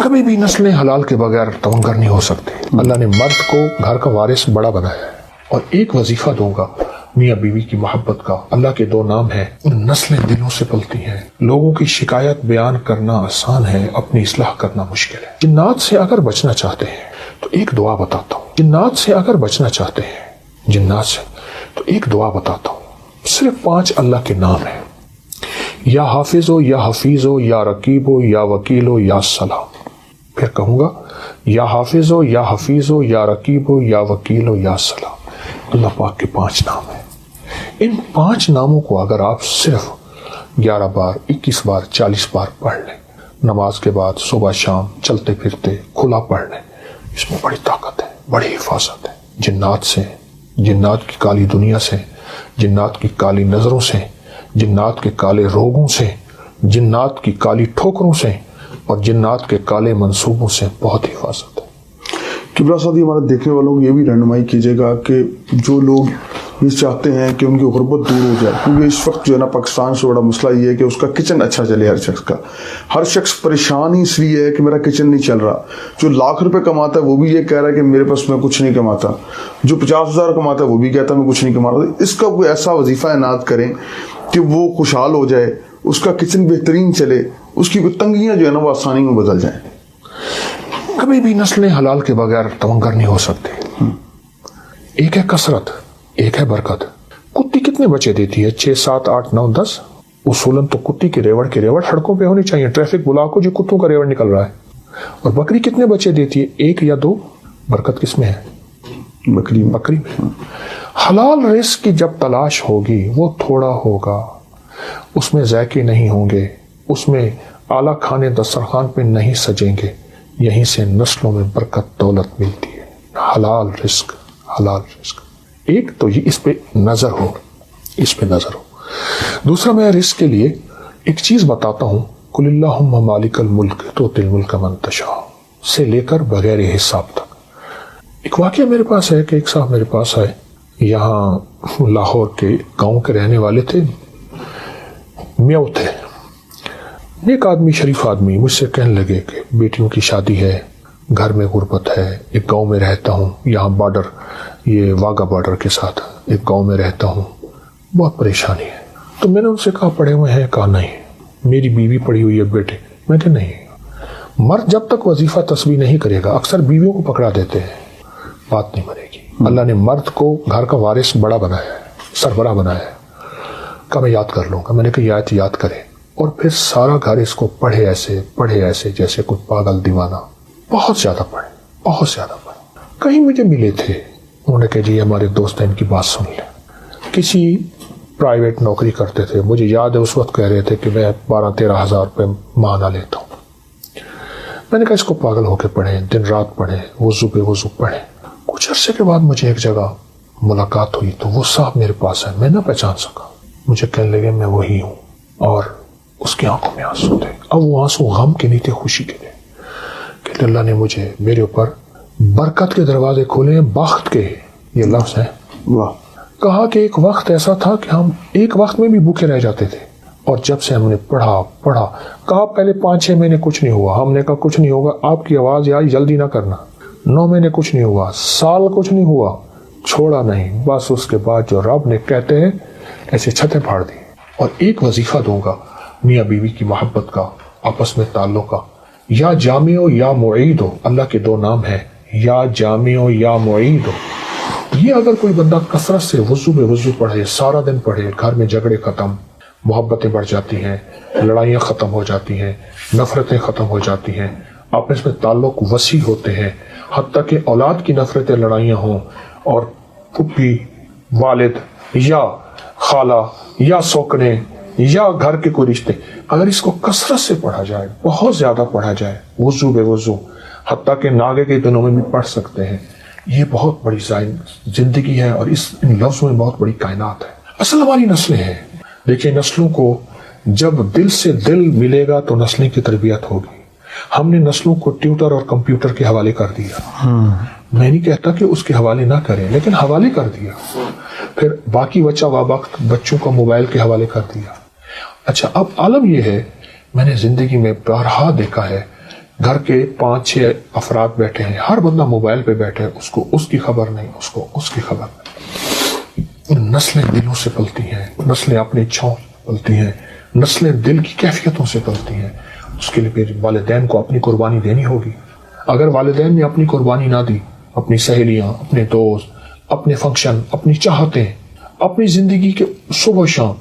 کبھی بھی نسلیں حلال کے بغیر تونگر نہیں ہو سکتی۔ اللہ نے مرد کو گھر کا وارث بڑا بنایا ہے، اور ایک وظیفہ دوں گا میاں بیوی کی محبت کا۔ اللہ کے دو نام ہیں، ان نسلیں دلوں سے پلتی ہیں۔ لوگوں کی شکایت بیان کرنا آسان ہے، اپنی اصلاح کرنا مشکل ہے۔ جنات سے اگر بچنا چاہتے ہیں تو ایک دعا بتاتا ہوں۔ جنات سے اگر بچنا چاہتے ہیں، جنات سے، تو ایک دعا بتاتا ہوں۔ صرف 5 اللہ کے نام ہیں، یا حافظ ہو، یا حفیظ ہو، یا رقیب ہو، یا وکیل ہو، یا سلام۔ پھر کہوں گا، یا حافظ ہو، یا حفیظ ہو، یا رقیب ہو، یا وکیل ہو، یا سلام۔ اللہ پاک کے 5 نام ہیں۔ ان 5 ناموں کو اگر آپ صرف 11 بار، 21 بار، 40 بار پڑھ لیں، نماز کے بعد، صبح شام، چلتے پھرتے کھلا پڑھ لیں، اس میں بڑی طاقت ہے، بڑی حفاظت ہے۔ جنات سے، جنات کی کالی دنیا سے، جنات کی کالی نظروں سے، جنات کے کالے روگوں سے، جنات کی کالی ٹھوکروں سے، اور جنات کے کالے منصوبوں سے بہت حفاظت ہے۔ قبلہ صاحب، ہمارے دیکھنے والوں کو یہ بھی رہنمائی کیجیے گا کہ جو لوگ یہ چاہتے ہیں کہ ان کی غربت دور ہو جائے، کیونکہ اس وقت جو ہے نا پاکستان سے بڑا مسئلہ یہ ہے کہ اس کا کچن اچھا چلے، ہر شخص پریشان ہی اس لیے ہے کہ میرا کچن نہیں چل رہا۔ جو لاکھ روپے کماتا ہے وہ بھی یہ کہہ رہا ہے کہ میرے پاس میں کچھ نہیں کماتا، جو 50,000 کماتا ہے وہ بھی کہتا ہے میں کچھ نہیں کماتا۔ اس کا کوئی ایسا وظیفہ عنایت کریں کہ وہ خوشحال ہو جائے، اس کا کچن بہترین چلے، اس کی تنگیاں جو ہے نا وہ آسانی میں بدل جائیں۔ کبھی بھی نسلیں حلال کے بغیر تونگر نہیں ہو سکتی۔ ایک ہے کثرت، ایک ہے برکت۔ کتی کتنے بچے دیتی ہے؟ 6 7 8 9 10۔ اصولاً تو کتی کے ریوڑ سڑکوں پہ ہونی چاہیے، ٹریفک بلاک ہو جو کتوں کا ریوڑ نکل رہا ہے۔ اور بکری کتنے بچے دیتی ہے؟ 1 یا 2۔ برکت کس میں ہے؟ بکری میں۔ حلال رزق کی جب تلاش ہوگی وہ تھوڑا ہوگا، اس میں ذائقے نہیں ہوں گے، اس میں اعلیٰ کھانے دسترخوان پہ نہیں سجیں گے۔ یہیں سے نسلوں میں برکت دولت ملتی ہے۔ حلال رزق، حلال رزق۔ ایک تو یہ اس پہ نظر ہو، اس پہ نظر ہو۔ دوسرا، میں رزق کے لیے ایک چیز بتاتا ہوں، قل اللہم مالک الملک تؤتی الملک من تشاء سے لے کر بغیر حساب تک۔ ایک واقعہ میرے پاس ہے کہ ایک صاحب میرے پاس آئے، یہاں لاہور کے گاؤں کے رہنے والے تھے، میاؤ تھے، ایک آدمی، شریف آدمی، مجھ سے کہنے لگے کہ بیٹیوں کی شادی ہے، گھر میں غربت ہے، ایک گاؤں میں رہتا ہوں، یہاں بارڈر، یہ واگا بارڈر کے ساتھ ایک گاؤں میں رہتا ہوں، بہت پریشانی ہے۔ تو میں نے ان سے کہا پڑھے ہوئے ہیں؟ کہا نہیں۔ میری بیوی پڑھی ہوئی ہے بیٹے؟ میں کہ نہیں۔ مرد جب تک وظیفہ تسبیح نہیں کرے گا، اکثر بیویوں کو پکڑا دیتے ہیں، بات نہیں بنے گی۔ اللہ نے مرد کو گھر کا وارث بڑا بنایا ہے، سربراہ بنایا ہے۔ کہا میں یاد کر لوں گا۔ میں نے کہا یہ آیت یاد کرے، اور پھر سارا گھر اس کو پڑھے ایسے جیسے کوئی پاگل دیوانہ، بہت زیادہ پڑھے، بہت زیادہ پڑھے۔ کہیں مجھے ملے تھے، انہوں نے کہا جی ہمارے دوست ہیں، ان کی بات سن لیں۔ کسی پرائیویٹ نوکری کرتے تھے، مجھے یاد ہے اس وقت کہہ رہے تھے کہ میں 12-13 ہزار روپے ماہانہ لیتا ہوں۔ میں نے کہا اس کو پاگل ہو کے پڑھیں، دن رات پڑھیں، وضو پہ وضو پڑھیں۔ کچھ عرصے کے بعد مجھے ایک جگہ ملاقات ہوئی تو وہ صاحب میرے پاس ہے، میں نہ پہچان سکا۔ مجھے کہنے لگے میں وہی ہوں، اور اس کی آنکھوں میں آنسو تھے۔ اب وہ آنسو غم کے نہیں تھے، خوشی کے تھے کہ اللہ نے مجھے، میرے اوپر برکت کے دروازے کھولے ہیں، بخت کے، یہ لفظ ہے۔ واہ۔ کہا کہ ایک وقت ایسا تھا کہ ہم ایک وقت میں بھی بھوکے رہ جاتے تھے، اور جب سے ہم نے پڑھا، کہا پہلے 5-6 مہینے کچھ نہیں ہوا، ہم نے کہا کچھ نہیں ہوگا، آپ کی آواز آئی جلدی نہ کرنا۔ 9 مہینے کچھ نہیں ہوا، سال کچھ نہیں ہوا، چھوڑا نہیں، بس اس کے بعد جو رب نے کہتے ہیں ایسے چھتیں پھاڑ دی۔ اور ایک وظیفہ دوں گا میاں بیوی کی محبت کا، آپس میں تعلق کا، یا جامع ہو یا معید ہو۔ اللہ کے 2 نام ہیں، یا جامع ہو یا معید ہو۔ یہ اگر کوئی بندہ کثرت سے وضو میں وضو پڑھے، سارا دن پڑھے، گھر میں جھگڑے ختم، محبتیں بڑھ جاتی ہیں، لڑائیاں ختم ہو جاتی ہیں، نفرتیں ختم ہو جاتی ہیں، آپس میں تعلق وسیع ہوتے ہیں، حتیٰ کہ اولاد کی نفرتیں، لڑائیاں ہوں، اور پھپھی، والد یا خالہ یا سوکنے یا گھر کے کوئی رشتے، اگر اس کو کثرت سے پڑھا جائے، بہت زیادہ پڑھا جائے، وضو بے وضو، حتیٰ کہ ناگے کے دنوں میں بھی پڑھ سکتے ہیں، یہ بہت بڑی زندگی ہے، اور ان لفظوں میں بہت بڑی کائنات ہے۔ اصل ہماری نسلیں ہیں۔ دیکھیں، نسلوں کو جب دل سے دل ملے گا تو نسلیں کی تربیت ہوگی۔ ہم نے نسلوں کو ٹیوٹر اور کمپیوٹر کے حوالے کر دیا۔ میں نہیں کہتا کہ اس کے حوالے نہ کریں، لیکن حوالے کر دیا۔ پھر باقی بچہ وقت بچوں کا موبائل کے حوالے کر دیا۔ اچھا، اب عالم یہ ہے، میں نے زندگی میں بارہا دیکھا ہے، گھر کے 5-6 افراد بیٹھے ہیں, ہر بندہ موبائل پہ بیٹھے, اس کو اس کی خبر نہیں, اس کو اس کی خبر نہیں. نسلیں دلوں سے پلتی ہیں, نسلیں اپنی اچھاؤں سے پلتی ہیں, نسلیں دل کی کیفیتوں سے پلتی ہیں. اس کے لیے پھر والدین کو اپنی قربانی دینی ہوگی. اگر والدین نے اپنی قربانی نہ دی, اپنی سہیلیاں, اپنے دوست, اپنے فنکشن, اپنی چاہتیں, اپنی زندگی کے صبح و شام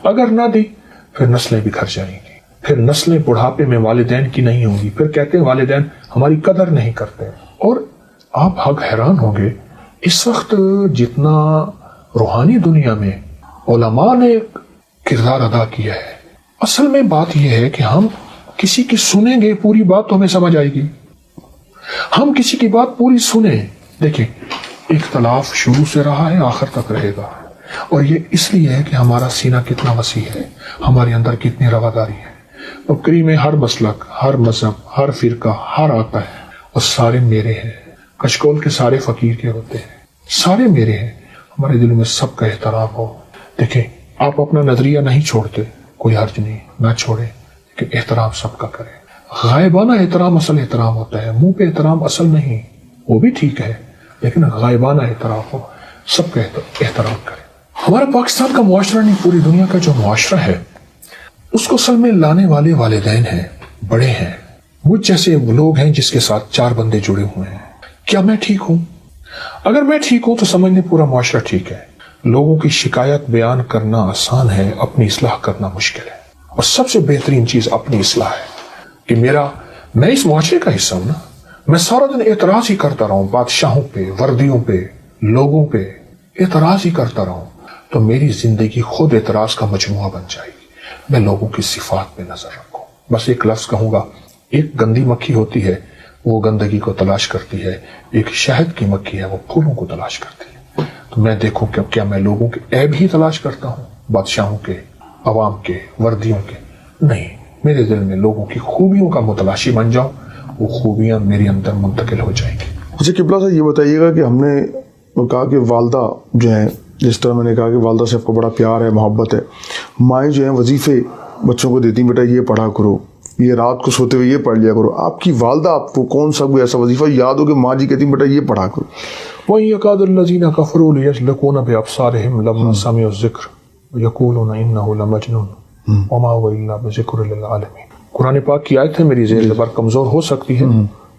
اگر نہ دی, پھر نسلیں بکھر جائیں گی. پھر نسلیں بڑھاپے میں والدین کی نہیں ہوں گی. پھر کہتے ہیں والدین ہماری قدر نہیں کرتے. اور آپ حق حیران ہوں گے, اس وقت جتنا روحانی دنیا میں علماء نے کردار ادا کیا ہے, اصل میں بات یہ ہے کہ ہم کسی کی سنیں گے پوری بات تو ہمیں سمجھ آئے گی. ہم کسی کی بات پوری سنیں. دیکھیں, اختلاف شروع سے رہا ہے, آخر تک رہے گا. اور یہ اس لیے ہے کہ ہمارا سینہ کتنا وسیع ہے, ہمارے اندر کتنی رواداری ہے. بکری میں ہر مسلک, ہر مذہب, ہر فرقہ, ہر آتا ہے, اور سارے میرے ہیں. کشکول کے سارے فقیر کے ہوتے ہیں, سارے میرے ہیں. ہمارے دل میں سب کا احترام ہو. دیکھیں, آپ اپنا نظریہ نہیں چھوڑتے, کوئی حرج نہیں, نہ چھوڑے, لیکن احترام سب کا کریں. غائبانہ احترام اصل احترام ہوتا ہے, منہ پہ احترام اصل نہیں. وہ بھی ٹھیک ہے, لیکن غائبانہ احترام ہو, سب کا احترام کریں. ہمارا پاکستان کا معاشرہ نہیں, پوری دنیا کا جو معاشرہ ہے, اس کو اصل میں لانے والے والدین ہیں, بڑے ہیں. مجھ جیسے وہ لوگ ہیں جس کے ساتھ 4 بندے جڑے ہوئے ہیں. کیا میں ٹھیک ہوں؟ اگر میں ٹھیک ہوں تو سمجھ لیں پورا معاشرہ ٹھیک ہے. لوگوں کی شکایت بیان کرنا آسان ہے, اپنی اصلاح کرنا مشکل ہے. اور سب سے بہترین چیز اپنی اصلاح ہے. کہ میں اس معاشرے کا حصہ ہوں نا, میں سارا دن اعتراض ہی کرتا رہوں, بادشاہوں پہ, وردیوں پہ, لوگوں پہ اعتراض ہی کرتا رہوں, تو میری زندگی خود اعتراض کا مجموعہ بن جائے گی. میں لوگوں کی صفات پہ نظر رکھوں. بس ایک لفظ کہوں گا, ایک گندی مکھی ہوتی ہے, وہ گندگی کو تلاش کرتی ہے. ایک شہد کی مکھی ہے, وہ پھولوں کو تلاش کرتی ہے. تو میں دیکھوں کہ کیا میں لوگوں کے عیب ہی تلاش کرتا ہوں, بادشاہوں کے, عوام کے, وردیوں کے؟ نہیں, میرے دل میں لوگوں کی خوبیوں کا متلاشی بن جاؤں, وہ خوبیاں میرے اندر منتقل ہو جائیں گی. اچھا قبلہ صاحب, یہ بتائیے گا کہ ہم نے کہا کہ والدہ جو ہیں, جس طرح میں نے کہا کہ والدہ سے آپ کو بڑا پیار ہے, محبت ہے, مائیں جو ہیں وظیفے بچوں کو دیتی, بیٹا یہ پڑھا کرو, یہ رات کو سوتے ہوئے یہ پڑھ لیا کرو. آپ کی والدہ آپ کو کون سا کوئی ایسا وظیفہ یاد ہو کہ ماں جی کہتی بیٹا یہ پڑھا کرو؟ وَإِن يَكَادُ الَّذِينَ كَفَرُوا لَيُزْلِقُونَ بِأَبْصَارِهِمْ لَمَّا سَمِعُوا الذِّكْرَ وَيَقُولُونَ إِنَّهُ لَمَجْنُونٌ وَمَا هُوَ إِلَّا بِذِكْرٍ لِلْعَالَمِينَ. قرآن پاک کی آیت ہے, میری زیر زبر کمزور ہو سکتی ہے,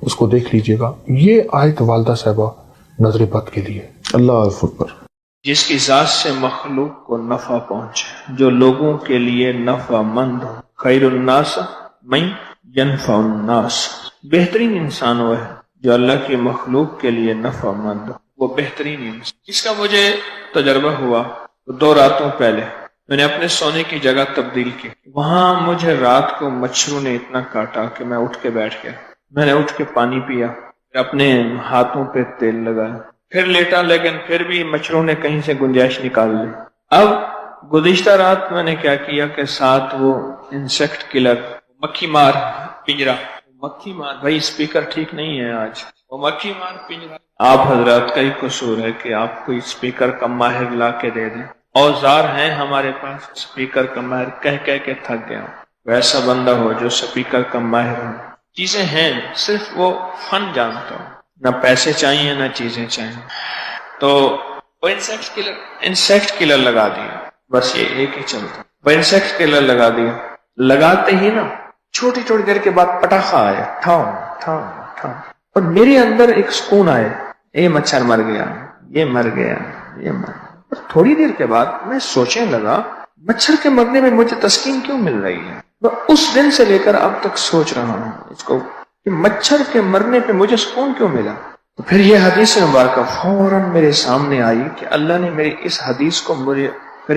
اس کو دیکھ لیجئے گا. یہ آیت والدہ صاحبہ نظر بد کے لیے. اللہ اکبر. جس کی ذات سے مخلوق کو نفع پہنچے, جو لوگوں کے لیے نفع مند ہو. خیر الناس من ینفع الناس. بہترین انسان وہ ہے جو اللہ کی مخلوق کے لیے نفع مند ہو, وہ بہترین انسان. جس کا مجھے تجربہ ہوا 2 راتوں پہلے, میں نے اپنے سونے کی جگہ تبدیل کی. وہاں مجھے رات کو مچھروں نے اتنا کاٹا کہ میں اٹھ کے بیٹھ گیا. میں نے اٹھ کے پانی پیا, اپنے ہاتھوں پہ تیل لگایا, پھر لیٹا, لیکن پھر بھی مچھروں نے کہیں سے گنجائش نکال لی. اب گزشتہ رات میں نے کیا کیا کہ ساتھ وہ انسیکٹ کلر, مکھی مار پنجرا, مکھی مار, بھائی اسپیکر ٹھیک نہیں ہے آج, وہ مکھی مار پنجرا. آپ حضرات کا ہی قصور ہے کہ آپ کو اسپیکر کا ماہر لا کے دے دیں. اوزار ہیں ہمارے پاس, اسپیکر کا ماہر کہہ کہہ کے تھک گیا. ویسا بندہ ہو جو اسپیکر کا ماہر ہو. چیزیں ہیں, صرف وہ فن جانتا ہو, نہ پیسے چاہیے نہ چیزیں چاہیے. تو وہ انسیکٹ کلر لگا دیا, بس یہ ایک ہی چلتا. وہ انسیکٹ کلر لگا دیا, لگاتے ہی نا چھوٹی چھوٹی دیر کے بعد پٹاخہ آیا, ٹھاؤ ٹھاؤ ٹھاؤ, اور میرے اندر ایک سکون آئے, یہ مچھر مر گیا, یہ مر گیا, یہ مر گیا. اور تھوڑی دیر کے بعد میں سوچنے لگا, مچھر کے مرنے میں مجھے تسکین کیوں مل رہی ہے؟ میں اس دن سے لے کر اب تک سوچ رہا ہوں اس کو کہ مچھر کے مرنے پہ مجھے سکون کیوں ملا. تو پھر یہ حدیث مبارکہ فوراً میرے سامنے آئی کہ اللہ نے میری اس حدیث کو میرے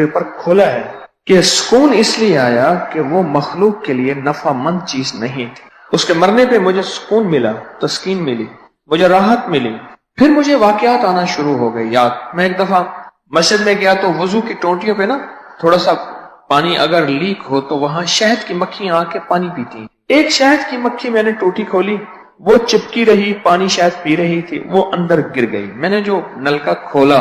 اوپر کھولا ہے کہ سکون اس لیے آیا کہ وہ مخلوق کے لیے نفع مند چیز نہیں تھی. اس کے مرنے پہ مجھے سکون ملا, تسکین ملی, مجھے راحت ملی. پھر مجھے واقعات آنا شروع ہو گئے یاد. میں ایک دفعہ مسجد میں گیا تو وضو کی ٹوٹیوں پہ نا تھوڑا سا پانی اگر لیک ہو تو وہاں شہد کی مکھیاں آ کے پانی پیتی. ایک شہد کی مکھی میں نے ٹوٹی کھولی, وہ چپکی رہی, پانی شہد پی رہی تھی, وہ اندر گر گئی. میں نے جو نلکا کھولا,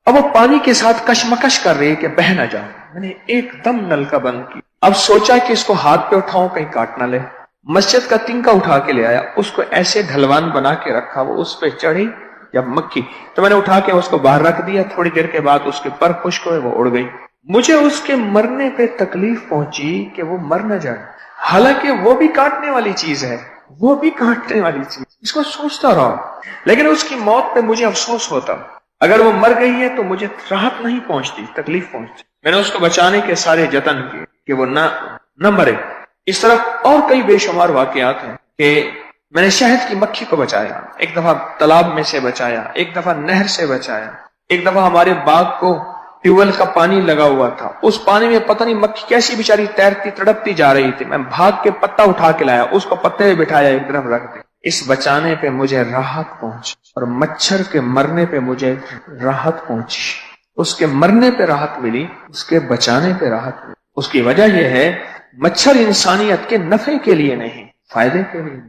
اب وہ پانی کے ساتھ کشمکش کر رہی کہ بہ نہ جاؤ. میں نے ایک دم نلکا بند کی. اب سوچا کہ اس کو ہاتھ پہ اٹھاؤں کہیں کاٹ نہ لے. مسجد کا تنکا اٹھا کے لے آیا, اس کو ایسے ڈھلوان بنا کے رکھا, وہ اس پہ چڑھی جب مکھی, تو میں نے اٹھا کے اس کو باہر رکھ دیا. تھوڑی دیر کے بعد اس کے پر خشک ہوئے, وہ اڑ گئی. مجھے اس کے مرنے پہ تکلیف پہنچی کہ وہ مر نہ جائے, حالانکہ وہ بھی کاٹنے والی چیز ہے, وہ بھی کاٹنے والی چیز. اس کو سوچتا رہا, لیکن اس کی موت پہ مجھے افسوس ہوتا. اگر وہ مر گئی ہے تو مجھے راحت نہیں پہنچتی, تکلیف پہنچتی. میں نے اس کو بچانے کے سارے جتن کیے کہ وہ نہ مرے. اس طرح اور کئی بے شمار واقعات ہیں کہ میں نے شہد کی مکھی کو بچایا, ایک دفعہ تالاب میں سے بچایا, ایک دفعہ نہر سے بچایا, ایک دفعہ ہمارے باغ کو ٹیوب ویل کا پانی لگا ہوا تھا, اس پانی میں پتہ نہیں مکھی کیسی بیچاری تیرتی تڑپتی جا رہی تھی, میں بھاگ کے پتا اٹھا کے لایا, اس کو پتے پہ بٹھایا, ایک طرف رکھ دیا. اس بچانے پہ مجھے راحت پہنچی, اور مچھر کے مرنے پہ مجھے راحت پہنچی. اس کے مرنے پہ راحت ملی, اس کے بچانے پہ راحت ملی. اس کی وجہ یہ ہے مچھر انسانیت کے نفع کے لیے نہیں, فائدے کے لیے نہیں.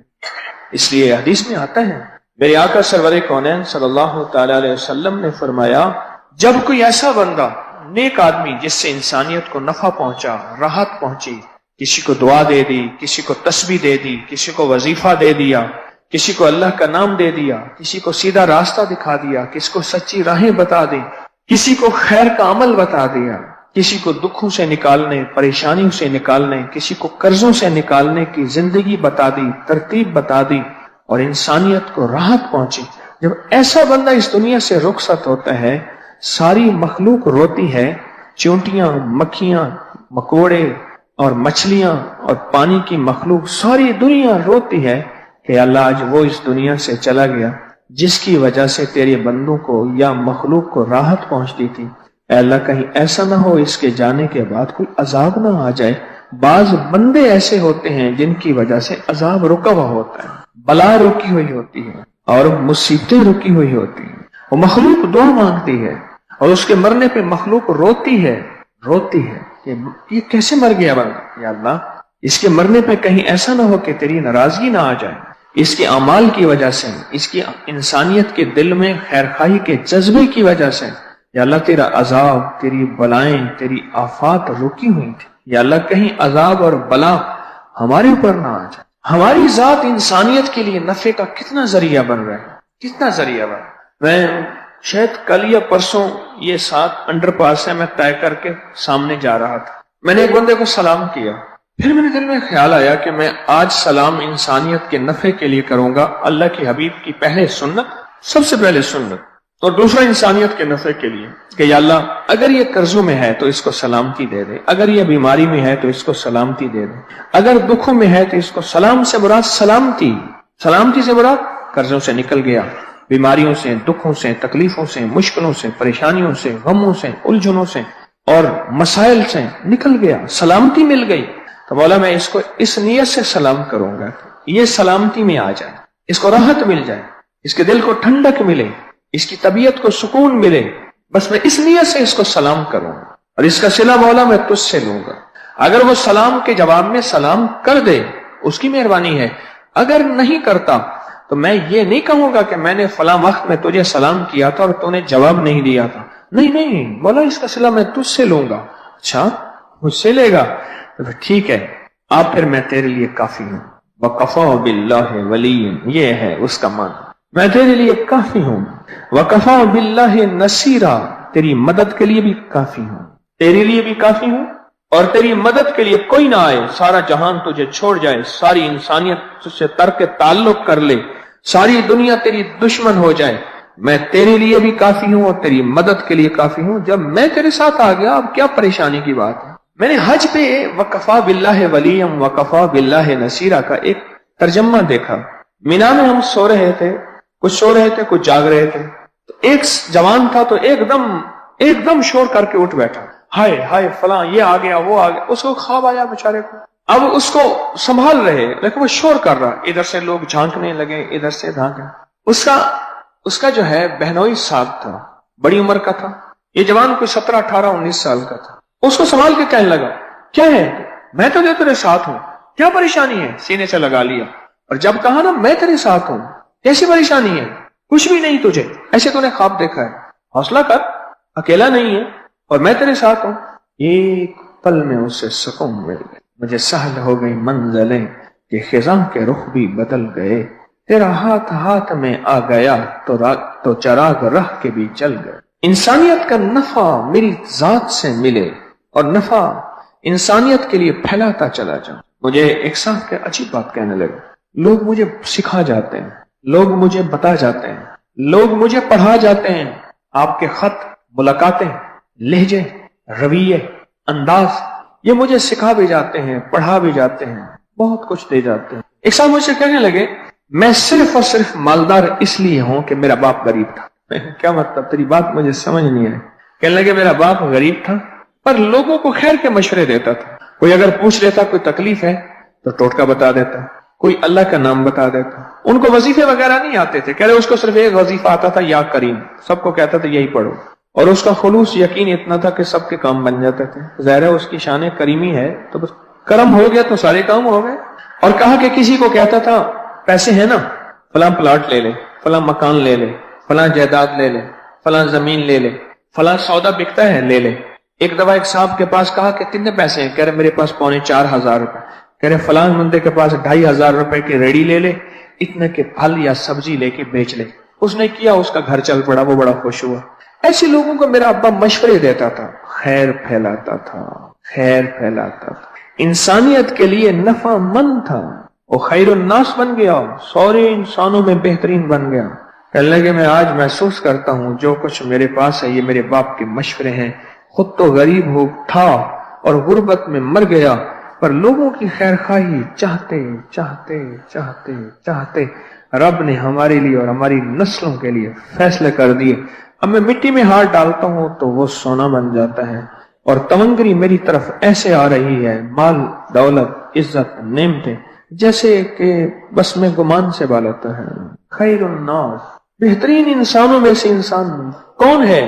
اس لیے حدیث میں آتا ہے, میرے آقا سرور کونین صلی اللہ تعالی علیہ وسلم نے فرمایا, جب کوئی ایسا بندہ نیک آدمی جس سے انسانیت کو نفع پہنچا, راحت پہنچی, کسی کو دعا دے دی, کسی کو تسبیح دے دی, کسی کو وظیفہ دے دیا, کسی کو اللہ کا نام دے دیا, کسی کو سیدھا راستہ دکھا دیا, کسی کو سچی راہیں بتا دی, کسی کو خیر کا عمل بتا دیا, کسی کو دکھوں سے نکالنے, پریشانیوں سے نکالنے, کسی کو قرضوں سے نکالنے کی زندگی بتا دی, ترتیب بتا دی, اور انسانیت کو راحت پہنچی. جب ایسا بندہ اس دنیا سے رخصت ہوتا ہے, ساری مخلوق روتی ہے, چونٹیاں, مکھیاں, مکوڑے اور مچھلیاں اور پانی کی مخلوق, ساری دنیا روتی ہے کہ اللہ آج وہ اس دنیا سے چلا گیا جس کی وجہ سے تیرے بندوں کو یا مخلوق کو راحت پہنچتی تھی. اے اللہ کہیں ایسا نہ ہو اس کے جانے کے بعد کوئی عذاب نہ آ جائے. بعض بندے ایسے ہوتے ہیں جن کی وجہ سے عذاب رکا ہوا ہوتا ہے, بلا رکی ہوئی ہوتی ہے, اور مصیبتیں رکی ہوئی ہوتی ہیں. وہ مخلوق دعا مانگتی ہے, اور اس کے مرنے پہ مخلوق روتی ہے کہ یہ کیسے مر گیا بندہ. یا اللہ اس کے مرنے پہ کہیں ایسا نہ ہو کہ تیری ناراضگی نہ آ جائے. اس کے اعمال کی وجہ سے, اس کی انسانیت کے دل میں خیرخواہی کے جذبے کی وجہ سے, یا اللہ تیرا عذاب, تیری بلائیں, تیری آفات رکی ہوئی تھی. یا اللہ کہیں عذاب اور بلا ہمارے اوپر نہ آ جائے. ہماری ذات انسانیت کے لیے نفع کا کتنا ذریعہ بن رہا ہے, کتنا ذریعہ بن رہا ہے. میں شاید کل یا پرسوں, یہ 7 انڈر پاس ہے, میں طے کر کے سامنے جا رہا تھا. میں نے ایک بندے کو سلام کیا, پھر میرے دل میں خیال آیا کہ میں آج سلام انسانیت کے نفع کے لیے کروں گا, اللہ کے حبیب کی پہلے سنت, سب سے پہلے سنت, اور دوسرا انسانیت کے نفع کے لیے کہ یا اللہ اگر یہ قرضوں میں ہے تو اس کو سلامتی دے دے, اگر یہ بیماری میں ہے تو اس کو سلامتی دے دے, اگر دکھوں میں ہے تو اس کو سلام سے مراد سلامتی, سلامتی سے مراد قرضوں سے نکل گیا, بیماریوں سے, دکھوں سے, تکلیفوں سے, مشکلوں سے, پریشانیوں سے, غموں سے, الجھنوں سے اور مسائل سے نکل گیا, سلامتی مل گئی. تو مولا میں اس کو اس نیت سے سلام کروں گا, یہ سلامتی میں آ جائے, اس کو راحت مل جائے, اس کے دل کو ٹھنڈک ملے, اس کی طبیعت کو سکون ملے, بس میں اس نیت سے اس کو سلام کروں گا, اور اس کا صلہ مولا میں تجھ سے لوں گا. اگر وہ سلام کے جواب میں سلام کر دے, اس کی مہربانی ہے. اگر نہیں کرتا تو میں یہ نہیں کہوں گا کہ میں نے فلاں وقت میں تجھے سلام کیا تھا اور تو نے جواب نہیں دیا تھا. نہیں مولا اس کا صلہ میں تجھ سے لوں گا. اچھا مجھ سے لے گا تو ٹھیک ہے, آپ پھر میں تیرے لیے کافی ہوں. وَقَفَا بِاللَّهِ وَلِيًّا, یہ ہے اس کا معنی, میں تیرے لیے کافی ہوں. وَقَفَا بِاللَّهِ نَصِيرًا, تیری مدد کے لیے بھی کافی ہوں, تیرے لیے بھی کافی ہوں, اور تیری مدد کے لیے کوئی نہ آئے, سارا جہان تجھے چھوڑ جائے, ساری انسانیت تجھ سے ترک تعلق کر لے, ساری دنیا تیری دشمن ہو جائے, میں تیرے لیے بھی کافی ہوں اور تیری مدد کے لیے کافی ہوں. جب میں تیرے ساتھ آ گیا اب کیا پریشانی کی بات ہے. میں نے حج پہ وَقَفَا بِاللَّهِ وَلِيًّا وَقَفَا بِاللَّهِ نَصِيرًا کا ایک ترجمہ دیکھا. مینا میں ہم سو رہے تھے, کچھ سو رہے تھے, کچھ جاگ رہے تھے. تو ایک جوان تھا تو ایک دم شور کر کے اٹھ بیٹھا, ہائے ہائے فلاں یہ آ گیا وہ آ گیا. اس کو خواب آیا بیچارے کو, اب اس کو سنبھال رہے لیکن وہ شور کر رہا, ادھر سے لوگ جھانکنے لگے, ادھر سے دھانکنے. اس کا جو ہے بہنوئی صاحب تھا, بڑی عمر کا تھا. یہ جوان کوئی 17, 18, 19 سال کا تھا. اس کو سنبھال کے کہنے لگا کیا ہے, میں تو تیرے ساتھ ہوں, کیا پریشانی ہے. سینے سے لگا لیا, اور جب کہا نا میں تیرے ساتھ ہوں, کیسی پریشانی ہے, کچھ بھی نہیں تجھے, ایسے تو نے خواب دیکھا ہے, حوصلہ کر, اکیلا نہیں ہے اور میں تیرے ساتھ ہوں. ایک پل میں اسے سکون مل گیا, مجھے سہل ہو گئی منزلیں کہ خزاں کے رخ بھی بدل گئے، تیرا ہاتھ ہاتھ میں آ گیا تو چراغ رہ کے بھی چل گئے۔ انسانیت کا نفع میری ذات سے ملے اور نفع انسانیت کے لیے پھیلاتا چلا جاؤں۔ مجھے ایک صاحب کے عجیب بات کہنے لگے، لوگ مجھے سکھا جاتے ہیں، لوگ مجھے بتا جاتے ہیں، لوگ مجھے پڑھا جاتے ہیں، آپ کے خط، ملاقاتیں، لہجے، رویے، انداز، یہ مجھے سکھا بھی جاتے ہیں، پڑھا بھی جاتے ہیں، بہت کچھ دے جاتے ہیں۔ ایک صاحب مجھ سے کہنے لگے، میں صرف اور صرف مالدار اس لیے ہوں کہ میرا باپ غریب تھا۔ کیا مطلب؟ تیری بات مجھے سمجھ نہیں آئی۔ کہنے لگے میرا باپ غریب تھا پر لوگوں کو خیر کے مشورے دیتا تھا، کوئی اگر پوچھ لیتا کوئی تکلیف ہے تو ٹوٹکا بتا دیتا، کوئی اللہ کا نام بتا دیتا۔ ان کو وظیفے وغیرہ نہیں آتے تھے، کہہ رہے اس کو صرف ایک وظیفہ آتا تھا، یا کریم، سب کو کہتا تھا یہی پڑھو، اور اس کا خلوص یقین اتنا تھا کہ سب کے کام بن جاتے تھے۔ ظاہر ہے اس کی شان کریمی ہے تو بس کرم ہو گیا تو سارے کام ہو گئے۔ اور کہا کہ کسی کو کہتا تھا پیسے ہیں نا، فلاں پلاٹ لے لے، فلاں مکان لے لے، فلاں جائیداد لے لے، فلاں زمین لے لے، فلاں سودا بکتا ہے لے لے۔ ایک دفعہ ایک صاحب کے پاس کہا کہ کتنے پیسے ہیں؟ کہہ رہے میرے پاس 4,500 روپے۔ کہہ رہے فلاں بندے کے پاس 2,500 روپے کی ریڑی لے لے، اتنے کے پھل یا سبزی لے کے بیچ لے۔ اس نے کیا، اس کا گھر چل پڑا، وہ بڑا خوش ہوا۔ ایسے لوگوں کو میرا ابا مشورے دیتا تھا، خیر پھیلاتا تھا، خیر پھیلاتا تھا، انسانیت کے لیے نفع مند تھا، وہ خیر الناس بن گیا، سارے انسانوں میں بہترین بن گیا۔ کہنے لگے میں آج محسوس کرتا ہوں جو کچھ میرے پاس ہے یہ میرے باپ کے مشورے ہیں۔ خود تو غریب ہو تھا اور غربت میں مر گیا، پر لوگوں کی خیر خواہی چاہتے چاہتے چاہتے چاہتے رب نے ہمارے لیے اور ہماری نسلوں کے لیے فیصلے کر دیے۔ اب میں مٹی میں ہاتھ ڈالتا ہوں تو وہ سونا بن جاتا ہے، اور تونگری میری طرف ایسے آ رہی ہے، مال، دولت، عزت، نعمتیں، جیسے کہ بس میں گمان سے بالتا ہے۔ خیر الناس، بہترین انسانوں میں سے انسان کون ہے؟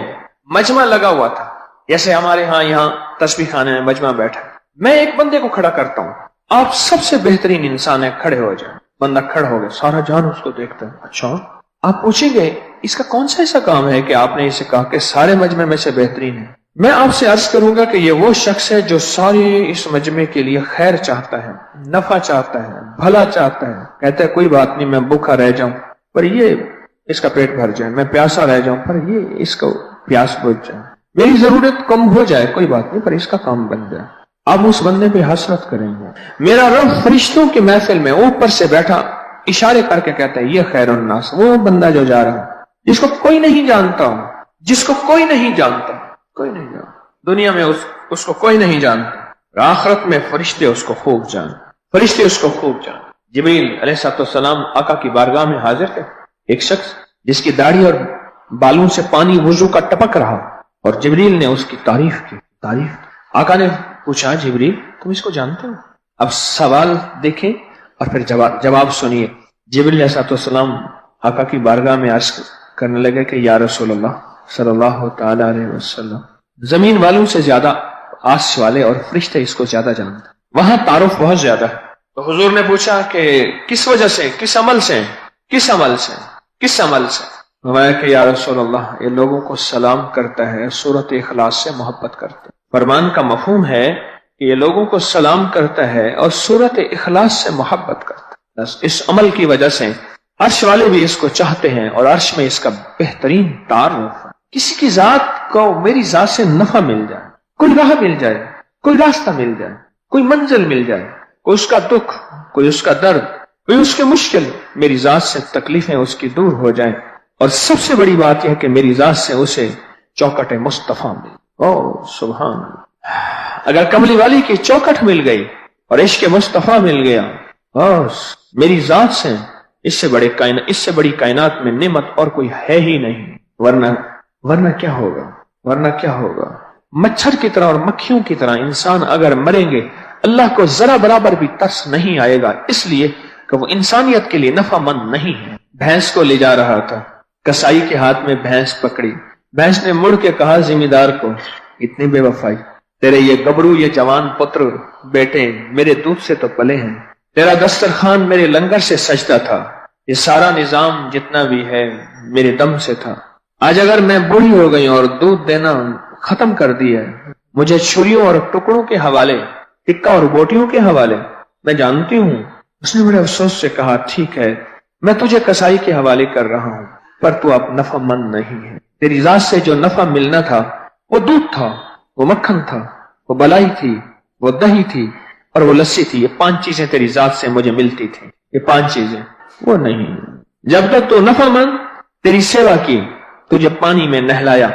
مجمع لگا ہوا تھا، جیسے ہمارے ہاں یہاں تسبیح خانے میں مجمع بیٹھا، میں ایک بندے کو کھڑا کرتا ہوں، آپ سب سے بہترین انسان ہے، کھڑے ہو جائیں۔ بندہ کھڑا ہو گیا، سارا جان اس کو دیکھتا ہے۔ اچھا، آپ پوچھیں گے اس کا کون سا ایسا کام ہے کہ آپ نے اسے کہا کہ سارے مجمع میں سے بہترین ہے؟ میں آپ سے عرض کروں گا کہ یہ وہ شخص ہے جو سارے اس مجمع کے لیے خیر چاہتا ہے، نفع چاہتا ہے، بھلا چاہتا ہے، کہتا ہے کوئی بات نہیں میں بھوکا رہ جاؤں پر یہ اس کا پیٹ بھر جائے، میں پیاسا رہ جاؤں پر یہ اس کو پیاس بجھ جائے، میری ضرورت کم ہو جائے کوئی بات نہیں پر اس کا کام بن جائے۔ آپ اس بندے پہ حسرت کریں گے۔ میرا رب فرشتوں کی محفل میں اوپر سے بیٹھا اشارے کر کے کہتا ہے یہ خیر الناس، وہ بندہ جو جا رہا جس کو کوئی نہیں جانتا، جس کو کوئی نہیں جانتا، کوئی نہیں جانتا دنیا میں، اس کو کوئی نہیں جانتا، آخرت میں فرشتے اس کو خوب جان، فرشتے اس کو خوب جان۔ جبریل علیہ السلام آقا کی بارگاہ میں حاضر تھے، ایک شخص جس کی داڑھی اور بالوں سے پانی وضو کا ٹپک رہا، اور جبریل نے اس کی تعریف کی۔ آقا نے پوچھا جبریل تم اس کو جانتے ہو؟ اب سوال دیکھیں اور پھر جواب سنیے۔ جبریل علیہ السلام آقا کی بارگاہ میں عرض کرنے لگے کہ یا رسول اللہ صلی اللہ تعالی علیہ وسلم، زمین والوں سے زیادہ آس والے اور فرشتے اس کو زیادہ جانتے، وہاں تعارف بہت زیادہ ہے۔ تو حضور نے پوچھا کہ کس وجہ سے، کس عمل سے، کس عمل سے، کس عمل سے؟ فرمایا کہ یا رسول اللہ یہ لوگوں کو سلام کرتا ہے، سورۃ اخلاص سے محبت کرتا ہے۔ فرمان کا مفہوم ہے کہ یہ لوگوں کو سلام کرتا ہے اور سورۃ اخلاص سے محبت کرتا ہے، بس اس عمل کی وجہ سے عرش والے بھی اس کو چاہتے ہیں اور عرش میں اس کا بہترین تعارف ہے۔ کسی کی ذات کو میری ذات سے نفع مل جائے، کوئی راہ مل جائے، کوئی راستہ مل جائے، کوئی منزل مل جائے، کوئی اس کا دکھ، کوئی اس کا درد، کوئی اس کے مشکل، میری ذات سے تکلیفیں اس کی دور ہو جائیں، اور سب سے بڑی بات یہ ہے کہ میری ذات سے اسے چوکٹ مصطفیٰ مل۔ او سبحان اللہ، اگر کملی والی کی چوکٹ مل گئی اور عشق مصطفیٰ مل گیا، بس میری ذات سے اس سے بڑی کائنات میں نعمت اور کوئی ہے ہی نہیں۔ ورنہ کیا ہوگا؟ مچھر کی طرح اور مکھیوں کی طرح انسان اگر مریں گے اللہ کو ذرا برابر بھی ترس نہیں آئے گا، اس لیے کہ وہ انسانیت کے لیے نفع مند نہیں ہے۔ بھینس کو لے جا رہا تھا، کسائی کے ہاتھ میں بھینس پکڑی، بھینس نے مڑ کے کہا ذمہ دار کو اتنی بے وفائی، تیرے یہ گبرو، یہ جوان پتر بیٹے میرے دودھ سے تو پلے ہیں، تیرا دسترخوان میرے لنگر سے سجدہ تھا، یہ سارا نظام جتنا بھی ہے میرے دم سے تھا، آج اگر میں بوڑھی ہو گئی اور دودھ دینا ختم کر دیا، مجھے چھریوں اور ٹکڑوں کے حوالے، ٹکا اور بوٹیوں کے حوالے، میں جانتی ہوں اس نے بڑے افسوس سے کہا ٹھیک ہے میں تجھے کسائی کے حوالے کر رہا ہوں پر تو اب نفع مند نہیں ہے. تیری ذات سے جو نفع ملنا تھا وہ دودھ تھا، وہ مکھن تھا، وہ بلائی تھی، وہ دہی تھی اور وہ لسی تھی. یہ 5 چیزیں تیری ذات سے مجھے ملتی تھی. یہ 5 چیزیں وہ نہیں. جب تک تو نفع مند تیری سیوا کی، تجھے پانی میں نہلایا.